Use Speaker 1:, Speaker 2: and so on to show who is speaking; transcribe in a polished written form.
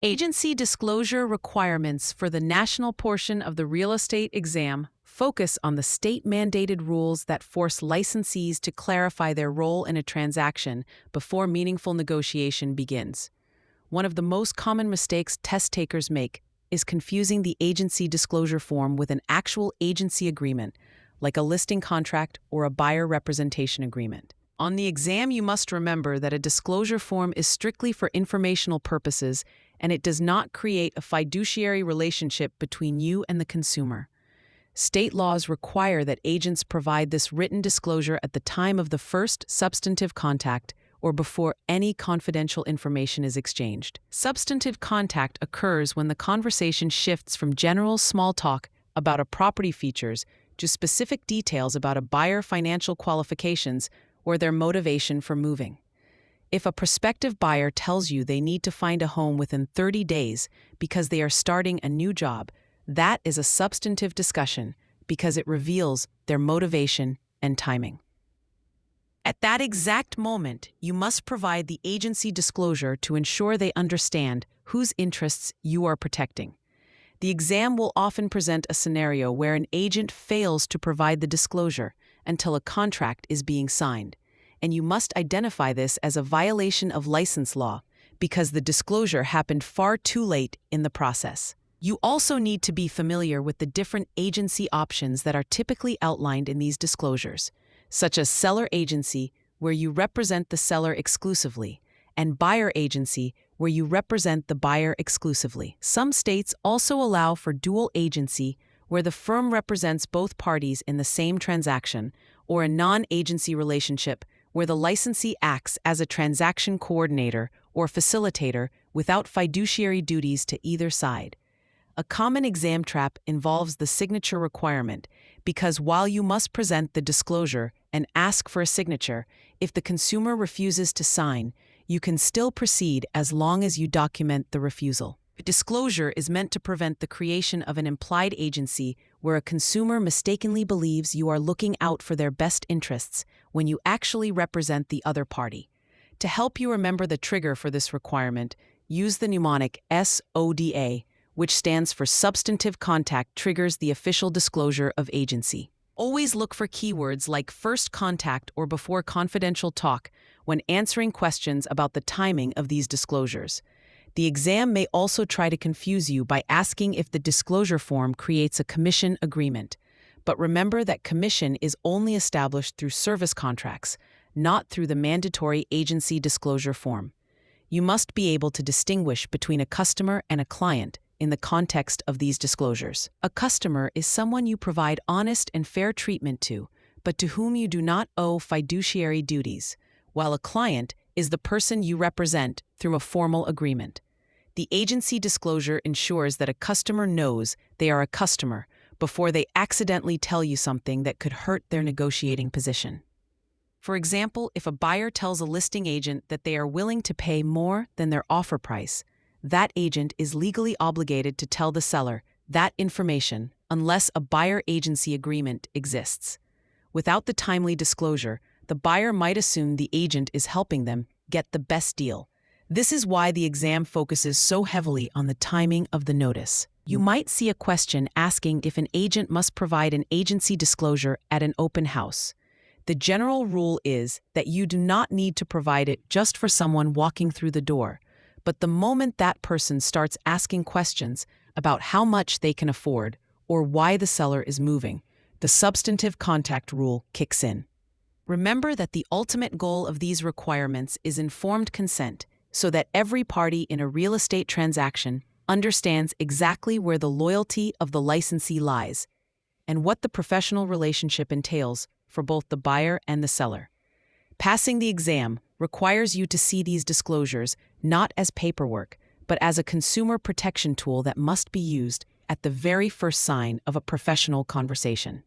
Speaker 1: Agency disclosure requirements for the national portion of the real estate exam focus on the state-mandated rules that force licensees to clarify their role in a transaction before meaningful negotiation begins. One of the most common mistakes test takers make is confusing the agency disclosure form with an actual agency agreement, like a listing contract or a buyer representation agreement. On the exam, you must remember that a disclosure form is strictly for informational purposes, and it does not create a fiduciary relationship between you and the consumer. State laws require that agents provide this written disclosure at the time of the first substantive contact or before any confidential information is exchanged. Substantive contact occurs when the conversation shifts from general small talk about a property features to specific details about a buyer financial qualifications or their motivation for moving. If a prospective buyer tells you they need to find a home within 30 days because they are starting a new job, that is a substantive discussion because it reveals their motivation and timing. At that exact moment, you must provide the agency disclosure to ensure they understand whose interests you are protecting. The exam will often present a scenario where an agent fails to provide the disclosure until a contract is being signed, and you must identify this as a violation of license law because the disclosure happened far too late in the process. You also need to be familiar with the different agency options that are typically outlined in these disclosures, such as seller agency, where you represent the seller exclusively, and buyer agency, where you represent the buyer exclusively. Some states also allow for dual agency, where the firm represents both parties in the same transaction, or a non-agency relationship, where the licensee acts as a transaction coordinator or facilitator without fiduciary duties to either side. A common exam trap involves the signature requirement, because while you must present the disclosure and ask for a signature, if the consumer refuses to sign, you can still proceed as long as you document the refusal. Disclosure is meant to prevent the creation of an implied agency where a consumer mistakenly believes you are looking out for their best interests when you actually represent the other party. To help you remember the trigger for this requirement, use the mnemonic SODA, which stands for Substantive Contact Triggers the Official Disclosure of Agency. Always look for keywords like first contact or before confidential talk when answering questions about the timing of these disclosures. The exam may also try to confuse you by asking if the disclosure form creates a commission agreement. But remember that commission is only established through service contracts, not through the mandatory agency disclosure form. You must be able to distinguish between a customer and a client in the context of these disclosures. A customer is someone you provide honest and fair treatment to, but to whom you do not owe fiduciary duties, while a client is the person you represent through a formal agreement. The agency disclosure ensures that a customer knows they are a customer before they accidentally tell you something that could hurt their negotiating position. For example, if a buyer tells a listing agent that they are willing to pay more than their offer price, that agent is legally obligated to tell the seller that information unless a buyer-agency agreement exists. Without the timely disclosure, the buyer might assume the agent is helping them get the best deal. This is why the exam focuses so heavily on the timing of the notice. You might see a question asking if an agent must provide an agency disclosure at an open house. The general rule is that you do not need to provide it just for someone walking through the door, but the moment that person starts asking questions about how much they can afford or why the seller is moving, the substantive contact rule kicks in. Remember that the ultimate goal of these requirements is informed consent, so that every party in a real estate transaction understands exactly where the loyalty of the licensee lies and what the professional relationship entails for both the buyer and the seller. Passing the exam requires you to see these disclosures not as paperwork, but as a consumer protection tool that must be used at the very first sign of a professional conversation.